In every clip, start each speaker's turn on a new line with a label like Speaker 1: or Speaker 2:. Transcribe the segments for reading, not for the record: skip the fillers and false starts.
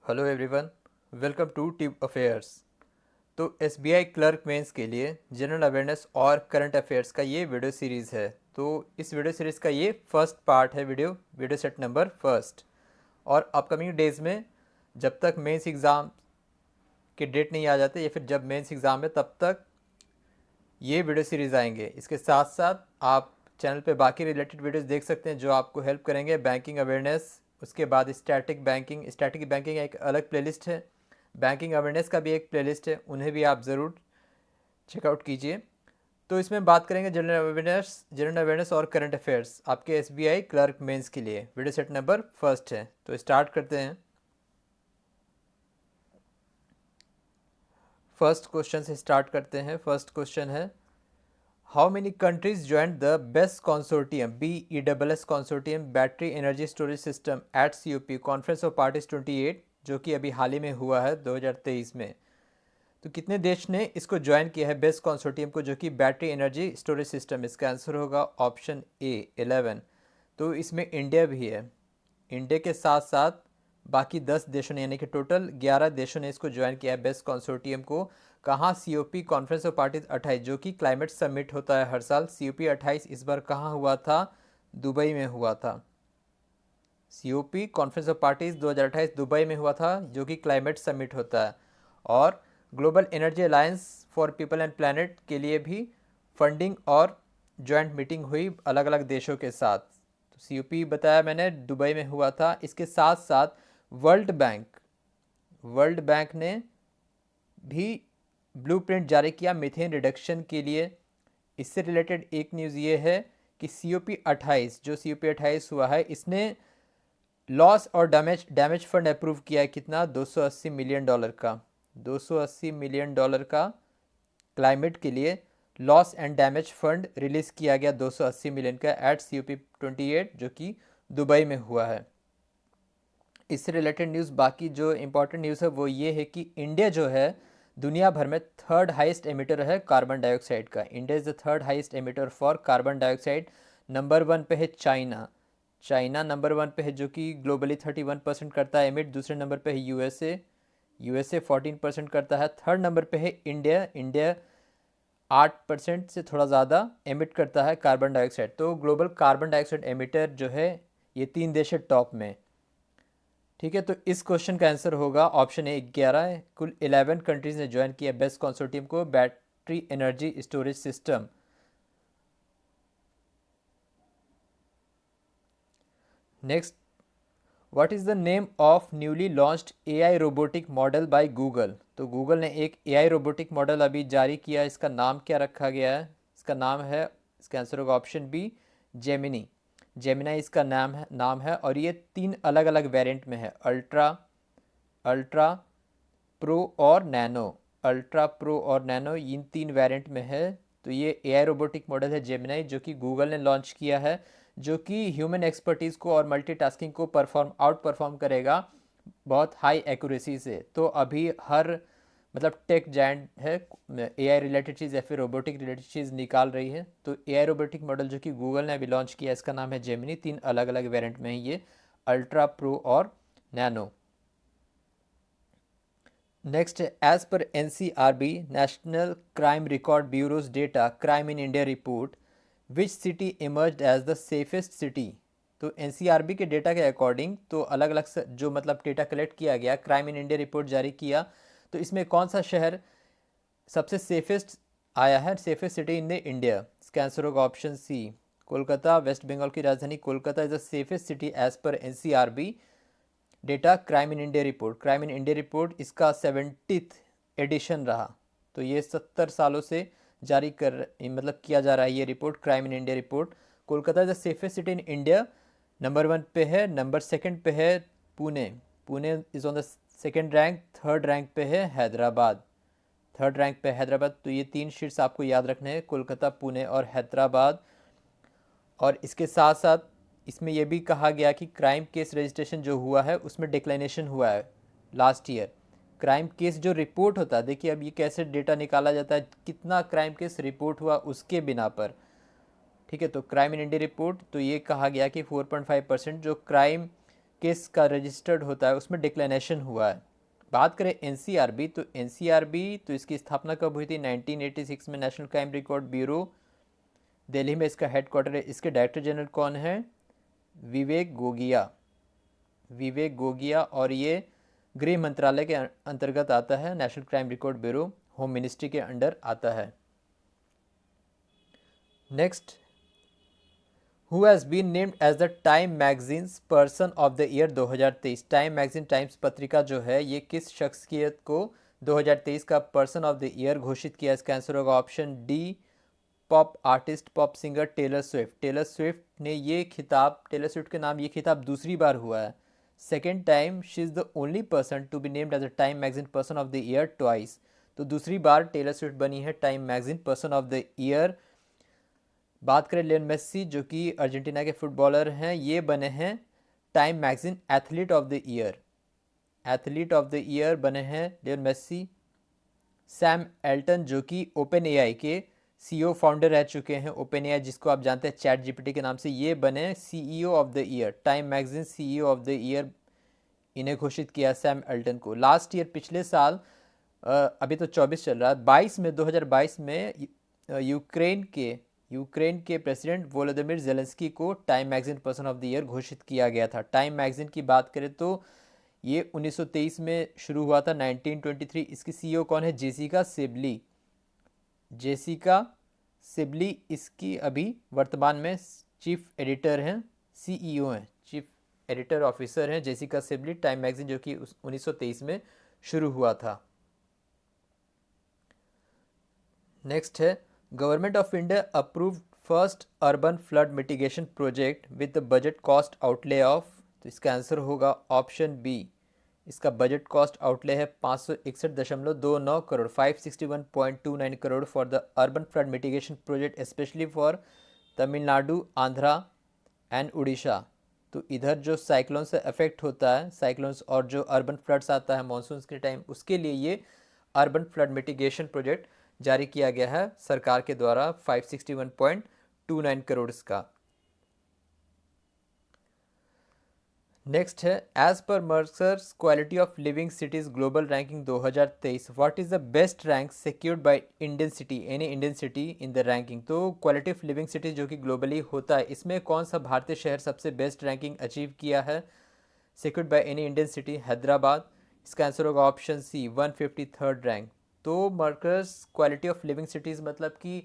Speaker 1: Hello everyone, welcome to tip affairs. तो SBI clerk mains के लिए जनरल अवेयरनेस और करंट अफेयर्स का ये वीडियो सीरीज़ है। तो इस वीडियो सीरीज़ का ये फर्स्ट पार्ट है, वीडियो सेट नंबर फर्स्ट। और अपकमिंग डेज़ में जब तक मेंस एग्ज़ाम के डेट नहीं आ जाते या फिर जब मेंस एग्ज़ाम है तब तक ये वीडियो सीरीज़ आएंगे। इसके साथ साथ आप चैनल पे बाकी रिलेटेड वीडियोस देख सकते हैं जो आपको हेल्प करेंगे बैंकिंग अवेयरनेस। उसके बाद स्टैटिक बैंकिंग एक अलग प्लेलिस्ट है, बैंकिंग अवेयरनेस का भी एक प्लेलिस्ट है, उन्हें भी आप ज़रूर चेकआउट कीजिए। तो इसमें बात करेंगे जनरल अवेयरनेस और करंट अफेयर्स आपके एसबीआई क्लर्क मेंस के लिए। वीडियो सेट नंबर फर्स्ट है, तो स्टार्ट करते हैं। फर्स्ट क्वेश्चन से स्टार्ट करते हैं। फर्स्ट क्वेश्चन है, how many countries join the best consortium BESS consortium battery energy storage system eight COP conference of parties 28, जो कि अभी हाल ही में हुआ है 2023 में। तो कितने देश ने इसको ज्वाइन किया है बेस्ट कॉन्सोर्टियम को, जो कि बैटरी एनर्जी स्टोरेज सिस्टम? इसका आंसर होगा ऑप्शन ए 11। तो इसमें इंडिया भी है। इंडिया के साथ साथ बाकी 10 देशों ने, यानी कि टोटल 11 देशों ने इसको ज्वाइन किया है बेस्ट कंसोर्टियम को। कहाँ? COP कॉन्फ्रेंस ऑफ पार्टीज 28, जो कि क्लाइमेट समिट होता है हर साल। COP 28 इस बार कहाँ हुआ था? दुबई में हुआ था। COP conference of parties 2028 Dubai में हुआ था, जो कि क्लाइमेट समिट होता है। और global energy alliance for people and planet के लिए भी फंडिंग और जॉइंट मीटिंग हुई अलग अलग देशों के साथ। तो COP बताया मैंने दुबई में हुआ था। इसके साथ साथ वर्ल्ड बैंक ने भी ब्लूप्रिंट जारी किया मीथेन रिडक्शन के लिए। इससे रिलेटेड एक न्यूज़ ये है कि COP 28 जो COP 28 हुआ है, इसने लॉस और डैमेज फंड अप्रूव किया है। कितना? $280 मिलियन का। $280 मिलियन का क्लाइमेट के लिए loss and damage fund release किया गया, 280 मिलियन का, एट COP 28, जो कि दुबई में हुआ है। इससे रिलेटेड न्यूज़, बाकी जो इंपॉर्टेंट न्यूज़ है वो ये है कि इंडिया जो है दुनिया भर में थर्ड हाईएस्ट एमिटर है कार्बन डाइऑक्साइड का। India is the third highest emitter for carbon dioxide. Number 1 पे है चाइना नंबर 1 पे है, जो कि ग्लोबली 31% करता है एमिट। दूसरे नंबर पे है यूएसए 14% करता है। थर्ड नंबर पे है इंडिया 8% से थोड़ा ज़्यादा एमिट करता है कार्बन डाइऑक्साइड। तो ग्लोबल कार्बन डाइऑक्साइड एमिटर जो है ये 3 देश है टॉप में। ठीक है, तो इस क्वेश्चन का आंसर होगा ऑप्शन ए 11 है। कुल 11 कंट्रीज ने ज्वाइन किया बेस्ट कंसोर्टियम को battery energy storage system. Next, what is the name of newly launched AI robotic model by Google? तो गूगल ने एक AI रोबोटिक मॉडल अभी जारी किया है। इसका नाम क्या रखा गया है? इसका नाम है, इसका आंसर होगा ऑप्शन बी जेमिनी। जेमिनाई इसका नाम है और ये 3 अलग अलग वेरिएंट में है, अल्ट्रा प्रो और नैनो। अल्ट्रा प्रो और नैनो इन 3 वेरिएंट में है। तो ये AI रोबोटिक मॉडल है जेमिनाई, जो कि गूगल ने लॉन्च किया है, जो कि ह्यूमन एक्सपर्टीज़ को और मल्टीटास्किंग को आउट परफॉर्म करेगा बहुत हाई एक्यूरेसी से। तो अभी हर मतलब टेक जायंट है AI रिलेटेड चीज़ या फिर रोबोटिक रिलेटेड चीज़ निकाल रही है। तो AI रोबोटिक मॉडल जो कि गूगल ने अभी लॉन्च किया, इसका नाम है जेमिनी। 3 अलग अलग वेरिएंट में है ये, अल्ट्रा प्रो और nano. Next, as per NCRB national crime record bureaus data crime in India report, which city emerge as the safest city? तो NCRB के डेटा के अकॉर्डिंग तो अलग अलग जो मतलब डेटा कलेक्ट किया गया, क्राइम इन इंडिया रिपोर्ट जारी किया, तो इसमें कौन सा शहर सबसे सेफेस्ट आया है, safest city in the India? इसका आंसर होगा ऑप्शन सी कोलकाता। वेस्ट बंगाल की राजधानी Kolkata is the safest city as per NCRB data crime in India report. इसका 70th एडिशन रहा। तो ये 70 सालों से जारी मतलब किया जा रहा है ये report, crime in India report. Kolkata is the safest city in India number 1 पे है। नंबर 2 पे है Pune is on the second rank. Third rank पे है हैदराबाद। तो ये 3 शीट्स आपको याद रखने हैं, कोलकाता, पुणे और हैदराबाद। और इसके साथ साथ इसमें यह भी कहा गया कि क्राइम केस रजिस्ट्रेशन जो हुआ है उसमें डिक्लाइनेशन हुआ है लास्ट ईयर। क्राइम केस जो रिपोर्ट होता है, देखिए अब ये कैसे डेटा निकाला जाता है, कितना क्राइम केस रिपोर्ट हुआ उसके बिना पर। ठीक है, तो क्राइम इन इंडिया रिपोर्ट, तो ये कहा गया कि 4.5% जो क्राइम केस का रजिस्टर्ड होता है उसमें डिक्लाइनेशन हुआ है। बात करें एनसीआरबी, तो एनसीआरबी तो इसकी स्थापना कब हुई थी? 1986 में। National crime record bureau Delhi में इसका हेडक्वार्टर है। इसके डायरेक्टर जनरल कौन है? विवेक गोगिया। विवेक गोगिया, और ये गृह मंत्रालय के अंतर्गत आता है। National crime record bureau home ministry के अंडर आता है। Next, who has been named as the time magazines person of the year 2023? Time magazine, times पत्रिका जो है, ये किस शख्सियत को 2023 का पर्सन ऑफ द ईयर घोषित किया? इसका आंसर होगा option D, pop artist, pop singer Taylor Swift. Taylor Swift ने ये खिताब, टेलर स्विफ्ट के नाम ये खिताब दूसरी बार हुआ है। Second time she is the only person to be named as a time magazine person of the year twice. तो दूसरी बार टेलर स्विफ्ट बनी है time magazine person of the year. बात करें लियोन मेस्सी, जो कि अर्जेंटीना के फुटबॉलर हैं, ये बने हैं time magazine athlete of the year. Athlete of the year बने हैं लियोन मेस्सी। सैम एल्टन, जो कि ओपन एआई के सीईओ फाउंडर रह चुके हैं, ओपन एआई जिसको आप जानते हैं चैट जीपीटी के नाम से, ये बने CEO of the year. Time magazine CEO of the year इन्हें घोषित किया सैम एल्टन को। लास्ट ईयर, पिछले साल, अभी तो 24 चल रहा है, 2022 में यूक्रेन के प्रेसिडेंट वोलोदिमिर जेलेंस्की को time magazine person of the year घोषित किया गया था। टाइम मैगजीन की बात करें तो ये 1923 में शुरू हुआ था, 1923। इसकी सीईओ कौन है? Jessica Sibley. जेसिका सिबली इसकी अभी वर्तमान में चीफ एडिटर हैं, सीईओ हैं, चीफ एडिटर ऑफिसर हैं जेसिका सिबली, टाइम मैगजीन, जो कि 1923 में शुरू हुआ था। नेक्स्ट है, government of India approved first urban flood mitigation project with the budget cost outlay of, तो इसका आंसर होगा ऑप्शन बी। इसका बजट कॉस्ट आउटले है 561.29 crore, 561.29 crore for the urban flood mitigation project specially for Tamil Nadu, Andhra and Orissa. तो इधर जो cyclone से affect होता है, साइक्लोन्स और जो अर्बन फ्लड्स आता है मानसून के टाइम, उसके लिए ये अर्बन फ्लड मिटिगेशन प्रोजेक्ट जारी किया गया है सरकार के द्वारा 561.29 करोड़ का। नेक्स्ट है, एज पर Mercer's quality of living cities global ranking 2023, what is the best rank secured by Indian city, any Indian city in the ranking? तो क्वालिटी ऑफ लिविंग सिटीज जो कि ग्लोबली होता है, इसमें कौन सा भारतीय शहर सबसे बेस्ट रैंकिंग अचीव किया है secured by any Indian city? Hyderabad. इसका आंसर होगा ऑप्शन सी, 153rd रैंक। तो मर्कज क्वालिटी ऑफ लिविंग सिटीज़ मतलब कि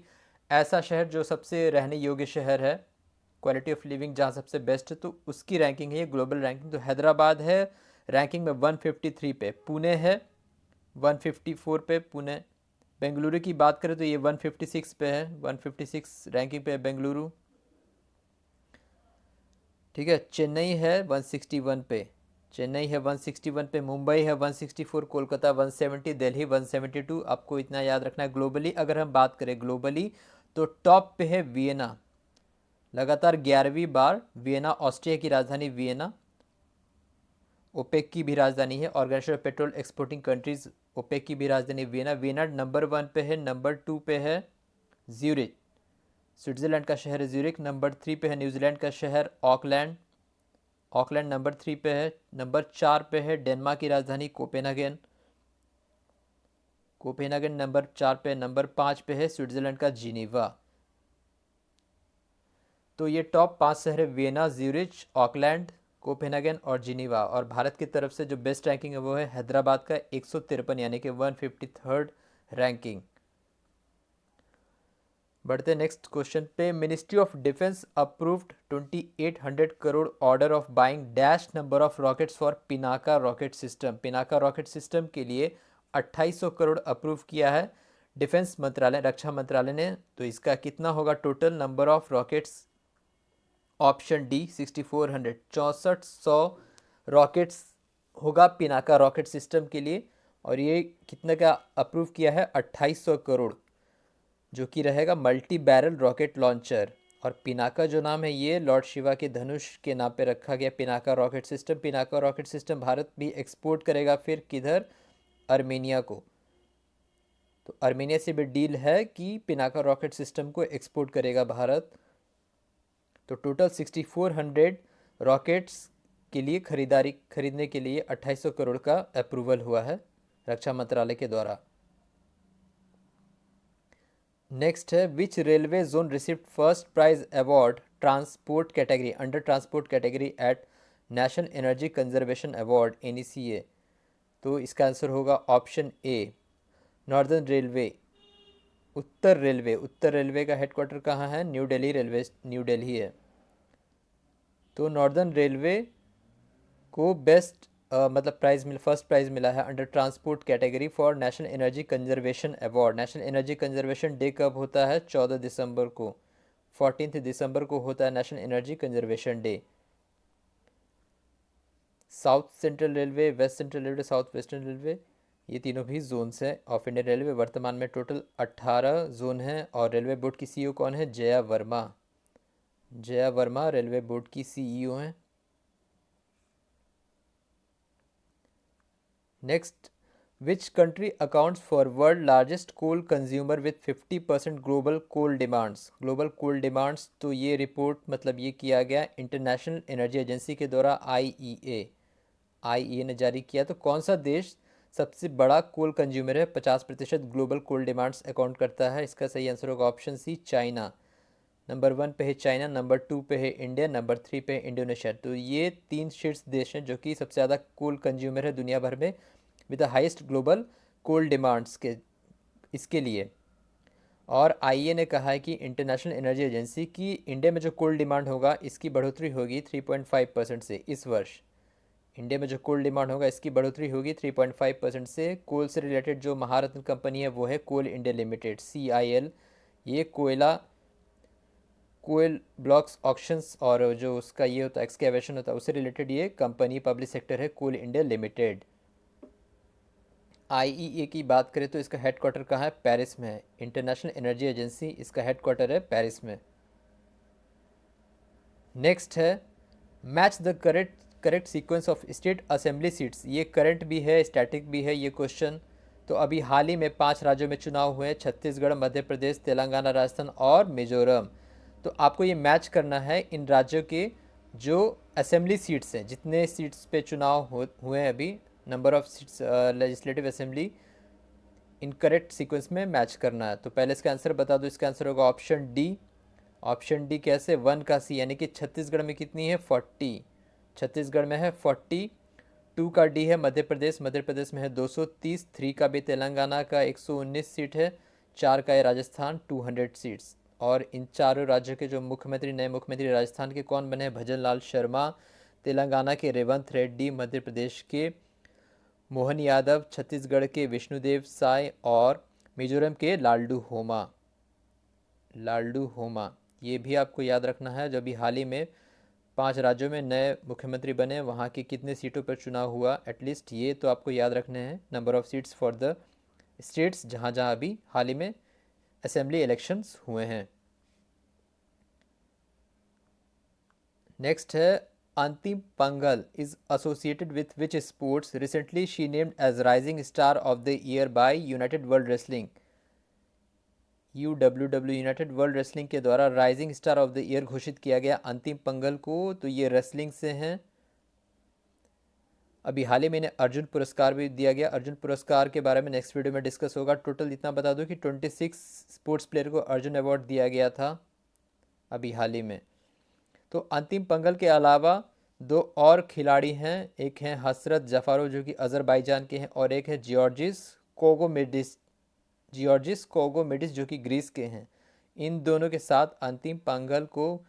Speaker 1: ऐसा शहर जो सबसे रहने योग्य शहर है, क्वालिटी ऑफ लिविंग जहाँ सबसे बेस्ट है, तो उसकी रैंकिंग है ये ग्लोबल रैंकिंग। तो हैदराबाद है रैंकिंग में 153 पे, पुणे है 154 पे पुणे। बेंगलुरु की बात करें तो ये 156 पे है, 156 रैंकिंग पे है बेंगलुरु। ठीक है, चेन्नई है 161 पे, चेन्नई है 161 पे, मुंबई है 164, कोलकाता 170, दिल्ली 172। आपको इतना याद रखना है। ग्लोबली अगर हम बात करें ग्लोबली, तो टॉप पे है वियना, लगातार 11वीं बार वियना, ऑस्ट्रिया की राजधानी वियना, ओपेक की भी राजधानी है, organisation of petrol exporting countries, OPEC की भी राजधानी वियना। वियना नंबर 1 पे है। नंबर 2 पे है ज्यूरिच, स्विट्जरलैंड का शहर है ज्यूरिक। नंबर 3 पे है न्यूजीलैंड का शहर ऑकलैंड, ऑकलैंड नंबर 3 पे है। नंबर 4 पे है डेनमार्क की राजधानी कोपेनहेगन, कोपेनहेगन नंबर 4 पे। नंबर 5 पे है स्विट्जरलैंड का जिनीवा। तो ये टॉप 5 शहर है, वियना, ज्यूरिच, ऑकलैंड, कोपेनहेगन और जिनीवा। और भारत की तरफ से जो बेस्ट रैंकिंग है वो है हैदराबाद का 153, यानी कि 153rd रैंकिंग। बढ़ते नेक्स्ट क्वेश्चन पे। Ministry of defence approved 2800 crore order of buying dash number of rockets for Pinaka rocket system. Pinaka rocket system के लिए 2800 करोड़ अप्रूव किया है डिफेंस मंत्रालय, रक्षा मंत्रालय ने। तो इसका कितना होगा total number of rockets? Option D 6400, 6400 rockets होगा पिनाका रॉकेट सिस्टम के लिए। और ये कितने का अप्रूव किया है? 2800 करोड़, जो कि रहेगा मल्टी बैरल रॉकेट लॉन्चर। और पिनाका जो नाम है ये लॉर्ड शिवा के धनुष के नाम पे रखा गया, Pinaka rocket system. Pinaka rocket system Bharat भी एक्सपोर्ट करेगा, फिर किधर? अर्मेनिया को। तो अर्मेनिया से भी डील है कि पिनाका रॉकेट सिस्टम को एक्सपोर्ट करेगा भारत। तो टोटल 6400 रॉकेट्स के लिए खरीदने के लिए 2800 करोड़ का अप्रूवल हुआ है रक्षा मंत्रालय के द्वारा। नेक्स्ट है, which railway zone received first prize award transport category under transport category at national energy conservation award NECA। तो इसका आंसर होगा ऑप्शन ए, नॉर्दर्न रेलवे, उत्तर रेलवे का हेडक्वार्टर कहाँ है? न्यू दिल्ली है। तो नॉर्दर्न रेलवे को बेस्ट मतलब फर्स्ट प्राइज मिला है under transport category for national energy conservation award. National energy conservation day कब होता है? 14 दिसंबर को। 14 दिसंबर को होता है national energy conservation day. South central railway, west central railway, south western railway, ये तीनों भी जोन्स हैं ऑफ इंडियन रेलवे। वर्तमान में टोटल 18 जोन हैं और रेलवे बोर्ड की CEO कौन है? जया वर्मा रेलवे बोर्ड की CEO हैं। Next, which country accounts for world largest coal consumer with 50% global coal demands. तो ये रिपोर्ट मतलब ये किया गया इंटरनेशनल एनर्जी एजेंसी के द्वारा, IEA ने जारी किया। तो कौन सा देश सबसे बड़ा कोल कंज्यूमर है? 50% ग्लोबल कोल डिमांड्स अकाउंट करता है। इसका सही आंसर होगा ऑप्शन सी, चाइना। नंबर 1 पे है चाइना, नंबर 2 पे है इंडिया, नंबर 3 पे है इंडोनेशिया। तो ये 3 शीर्ष देश हैं जो कि सबसे ज़्यादा कोल कंज्यूमर है दुनिया भर में with the highest global coal demands के इसके लिए। और IEA ने कहा है कि इंटरनेशनल एनर्जी एजेंसी की इंडिया में जो कोल डिमांड होगा इसकी बढ़ोतरी होगी 3.5% से इस वर्ष। इंडिया में जो कोल डिमांड होगा इसकी बढ़ोतरी होगी 3.5% से। कोल से रिलेटेड जो महारत्न कंपनी है वो है कोल इंडिया लिमिटेड, CIL। ये कोयल ब्लॉक्स ऑक्शंस और जो उसका ये होता है एक्सकेवेशन होता है उससे रिलेटेड ये कंपनी पब्लिक सेक्टर है, कोल इंडिया लिमिटेड। IEA की बात करें तो इसका हेडक्वार्टर कहाँ है? पेरिस में है। इंटरनेशनल एनर्जी एजेंसी, इसका हेडक्वार्टर है पेरिस में। नेक्स्ट है, match the correct sequence of state assembly seats. ये करंट भी है, स्टैटिक भी है ये क्वेश्चन। तो अभी हाल ही में 5 राज्यों में चुनाव हुए हैं, छत्तीसगढ़, मध्य प्रदेश, तेलंगाना, राजस्थान और मिजोरम। तो आपको ये मैच करना है इन राज्यों के जो असेंबली सीट्स हैं, जितने सीट्स पे चुनाव हुए हैं अभी, number of seats legislative assembly, in correct sequence में मैच करना है। तो पहले इसका आंसर बता दो, इसका आंसर होगा ऑप्शन डी। ऑप्शन डी कैसे? 1 का C, यानी कि छत्तीसगढ़ में कितनी है? 40, छत्तीसगढ़ में है 40। 2 का डी है मध्य प्रदेश में है 230। 3 का भी तेलंगाना का 119 सीट है। 4 का है राजस्थान 200 सीट्स। और इन चारों राज्यों के जो नए मुख्यमंत्री राजस्थान के कौन बने हैं? भजन लाल शर्मा, तेलंगाना के रेवंत रेड्डी, मध्य प्रदेश के मोहन यादव, छत्तीसगढ़ के विष्णुदेव साय और मिजोरम के लालडू होमा। ये भी आपको याद रखना है। जो भी हाल ही में 5 राज्यों में नए मुख्यमंत्री बने, वहाँ की कितने सीटों पर चुनाव हुआ, एटलीस्ट ये तो आपको याद रखने हैं। Number of seats for the states जहाँ जहाँ अभी हाल ही में असेंबली इलेक्शंस हुए हैं। नेक्स्ट है, Antim Panghal is associated with which sports? Recently she named as rising star of the year by United World Wrestling. UWW United World Wrestling के द्वारा rising star of the year घोषित किया गया अंतिम पंगल को। तो ये रेसलिंग से हैं। अभी हाल ही में इन्हें अर्जुन पुरस्कार भी दिया गया। अर्जुन पुरस्कार के बारे में नेक्स्ट वीडियो में डिस्कस होगा। टोटल इतना बता दूं कि 26 स्पोर्ट्स प्लेयर को अर्जुन अवार्ड दिया गया था अभी हाल ही में। तो अंतिम पंगल के अलावा 2 और खिलाड़ी हैं, एक हैं हसरत जफारोव जो कि अजरबैजान के हैं और एक है जियोर्जिस कोगोमेडिस जो कि ग्रीस के हैं। इन दोनों के साथ अंतिम पंगल को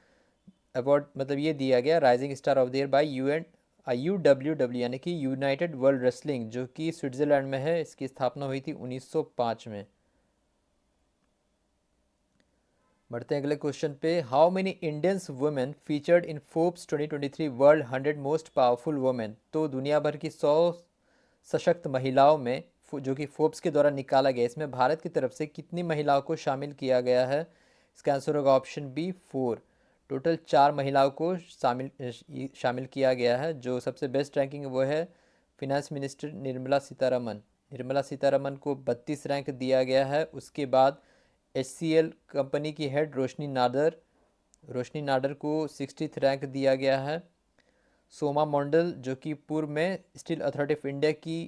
Speaker 1: अवार्ड मतलब ये दिया गया rising star of the year by UWW यानी कि यूनाइटेड वर्ल्ड रेसलिंग जो कि स्विट्जरलैंड में है। इसकी स्थापना हुई थी 1905 में। बढ़ते हैं अगले क्वेश्चन पे। How many Indians women featured in Forbes 2023 world 100 most powerful women? तो दुनिया भर की 100 सशक्त महिलाओं में जो कि फोर्ब्स के द्वारा निकाला गया, इसमें भारत की तरफ से कितनी महिलाओं को शामिल किया गया है? इसका आंसर होगा ऑप्शन बी, 4। टोटल 4 महिलाओं को शामिल किया गया है। जो सबसे बेस्ट रैंकिंग वो है फिनेंस मिनिस्टर निर्मला सीतारमन को 32 रैंक दिया गया है। उसके बाद HCL कंपनी की हेड रोशनी नाडर को 60th रैंक दिया गया है। सोमा मंडल जो कि पूर्व में स्टील अथॉरिटी ऑफ इंडिया की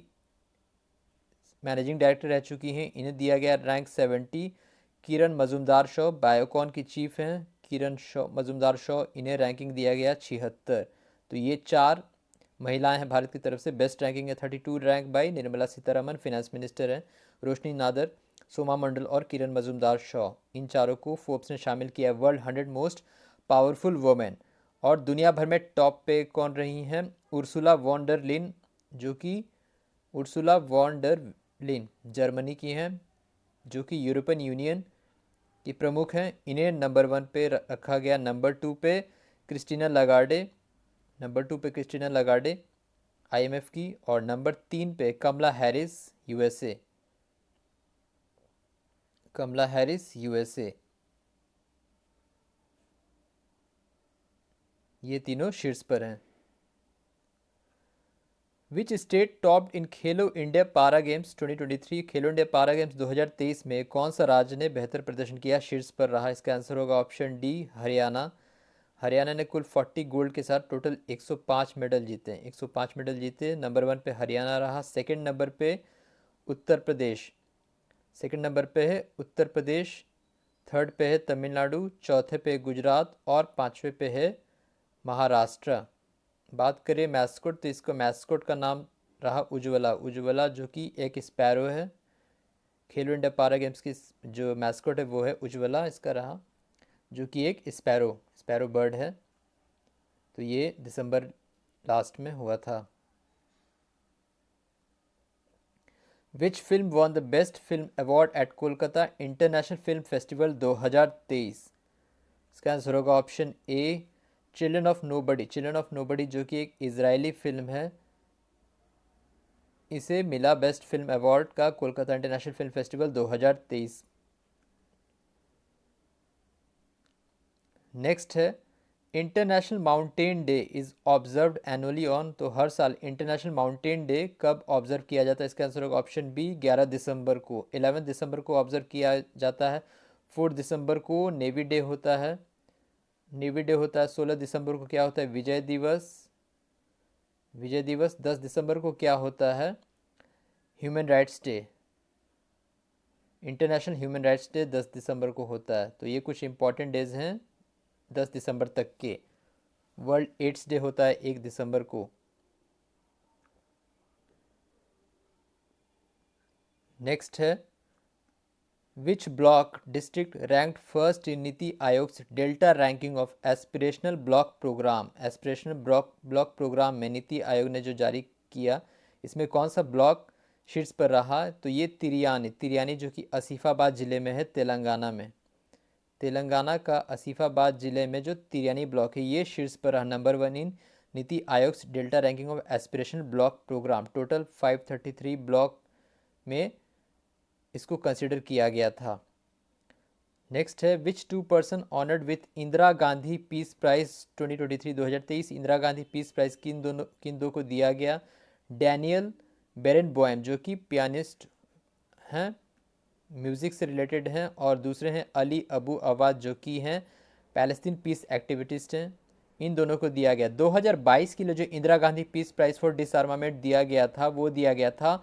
Speaker 1: मैनेजिंग डायरेक्टर रह चुकी हैं, इन्हें दिया गया रैंक 70। किरण मजुमदार शॉ बायोकॉन की चीफ हैं, किरण शॉ मजुमदार शॉ, इन्हें रैंकिंग दिया गया 76। तो ये 4 महिलाएं हैं भारत की तरफ से। बेस्ट रैंकिंग है 32 rank by Nirmala Sitharaman, finance minister हैं, रोशनी नादर, सोमा मंडल और किरण मजुमदार शॉ। इन चारों को फोर्ब्स ने शामिल किया वर्ल्ड 100 मोस्ट पावरफुल वुमेन। और दुनिया भर में टॉप पे कौन रही हैं? उर्सुला वॉन डर लिन, जो कि उर्सुला वॉन डर लिन जर्मनी की हैं, जो कि यूरोपियन यूनियन की प्रमुख हैं। इन्हें नंबर 1 पे रखा गया। नंबर 2 पे क्रिस्टीना लगार्डे, नंबर 2 पे क्रिस्टीना लगार्डे आईएमएफ की, और नंबर 3 पे कमला हैरिस यूएसए, कमला हैरिस यूएसए। ये तीनों शीर्ष पर हैं। Which state topped in Khelo India पारा गेम्स 2023? खेलो इंडिया पारा गेम्स 2023 में कौन सा राज्य ने बेहतर प्रदर्शन किया, शीर्ष पर रहा? इसका आंसर होगा ऑप्शन डी, हरियाणा। हरियाणा ने कुल 40 गोल्ड के साथ टोटल 105 मेडल जीते, 105 मेडल जीते। नंबर 1 पे हरियाणा रहा। सेकंड नंबर पे उत्तर प्रदेश, सेकंड नंबर पे है उत्तर प्रदेश। थर्ड पे है तमिलनाडु, चौथे पे गुजरात और पांचवे पे है महाराष्ट्र। बात करें मैस्कोट, तो इसको मैस्कोट का नाम रहा उज्ज्वला, उज्ज्वला जो कि एक स्पैरो है। खेलो इंडिया पारा गेम्स की जो मैस्कोट है वो है उज्ज्वला, इसका रहा, जो कि एक स्पैरो स्पैरो बर्ड है। तो ये दिसंबर लास्ट में हुआ था। Which film won the best film award eight Kolkata international film festival 2023? इसका आंसर होगा option A, children of nobody. Children of nobody जो कि एक इजरायली फिल्म है, इसे मिला बेस्ट फिल्म अवार्ड का Kolkata international film festival 2023। Next है international mountain day is observed annually on. तो हर साल इंटरनेशनल माउंटेन डे कब ऑब्जर्व किया जाता है? इसका आंसर होगा ऑप्शन बी, 11 दिसंबर को। 11 दिसंबर को ऑब्जर्व किया जाता है। 4 दिसंबर को नेवी डे होता है, नेवी डे होता है। 16 दिसंबर को क्या होता है? विजय दिवस, विजय दिवस। 10 दिसंबर को क्या होता है? Human rights day, international human rights day 10 दिसंबर को होता है। तो ये कुछ इंपॉर्टेंट डेज हैं 10 दिसंबर तक के। वर्ल्ड एड्स डे होता है 1 दिसंबर को। नेक्स्ट है which block district ranked first in NITI Aayog delta ranking of aspirational block program. Aspirational block program में नीति आयोग ने जो जारी किया, इसमें कौन सा ब्लॉक शीर्ष पर रहा? तो ये तिरियानी, तिरियानी जो कि आसिफाबाद ज़िले में है तेलंगाना में। तेलंगाना का आसिफाबाद ज़िले में जो तिरियानी ब्लॉक है ये शीर्ष पर रहा, number 1 in NITI Aayog delta ranking of aspirational block programme. Total 533 block में इसको कंसिडर किया गया था। नेक्स्ट है which 2 person honoured with Indira Gandhi peace prize 2023? Indira Gandhi peace prize किन दो को दिया गया? डैनियल बेरेनबॉयम जो कि पियानिस्ट हैं, म्यूज़िक से रिलेटेड हैं, और दूसरे हैं अली अबू अवाद जो कि हैं पैलेस्तीन पीस एक्टिविटिस्ट हैं। इन दोनों को दिया गया। 2022 के लिए जो Indira Gandhi peace prize for डिसआर्मामेंट दिया गया था वो दिया गया था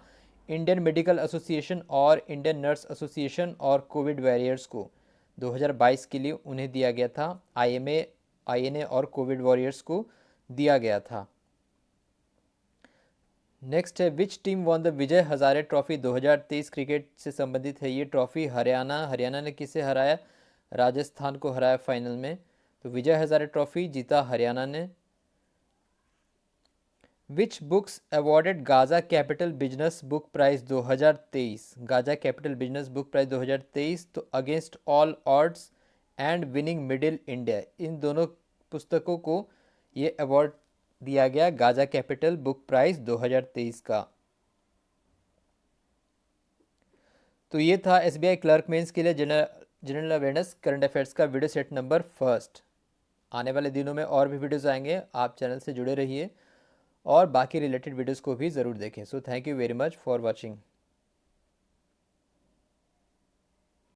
Speaker 1: इंडियन मेडिकल एसोसिएशन और इंडियन नर्स एसोसिएशन और कोविड वॉरियर्स को। 2022 के लिए उन्हें दिया गया था। आईएनए और कोविड वॉरियर्स को दिया गया था। नेक्स्ट है which team won the Vijay Hazare trophy 2023? Cricket से संबंधित है ये ट्रॉफी। हरियाणा ने किसे हराया? राजस्थान को हराया फाइनल में। तो विजय हजारे ट्रॉफी जीता हरियाणा ने। Which books awarded Gaja capital business book prize 2023? Gaja capital business book prize 2023 तो against all odds and winning middle India, इन दोनों पुस्तकों को ये अवार्ड दिया गया गाजा कैपिटल बुक प्राइज 2023 का। तो ये था एसबीआई क्लर्क मेंस के लिए जनरल अवेयरनेस करंट अफेयर्स का वीडियो सेट नंबर फर्स्ट। आने वाले दिनों में और भी वीडियोस आएंगे, आप चैनल से जुड़े रहिए और बाकी रिलेटेड वीडियोस को भी ज़रूर देखें। So thank you very much for watching.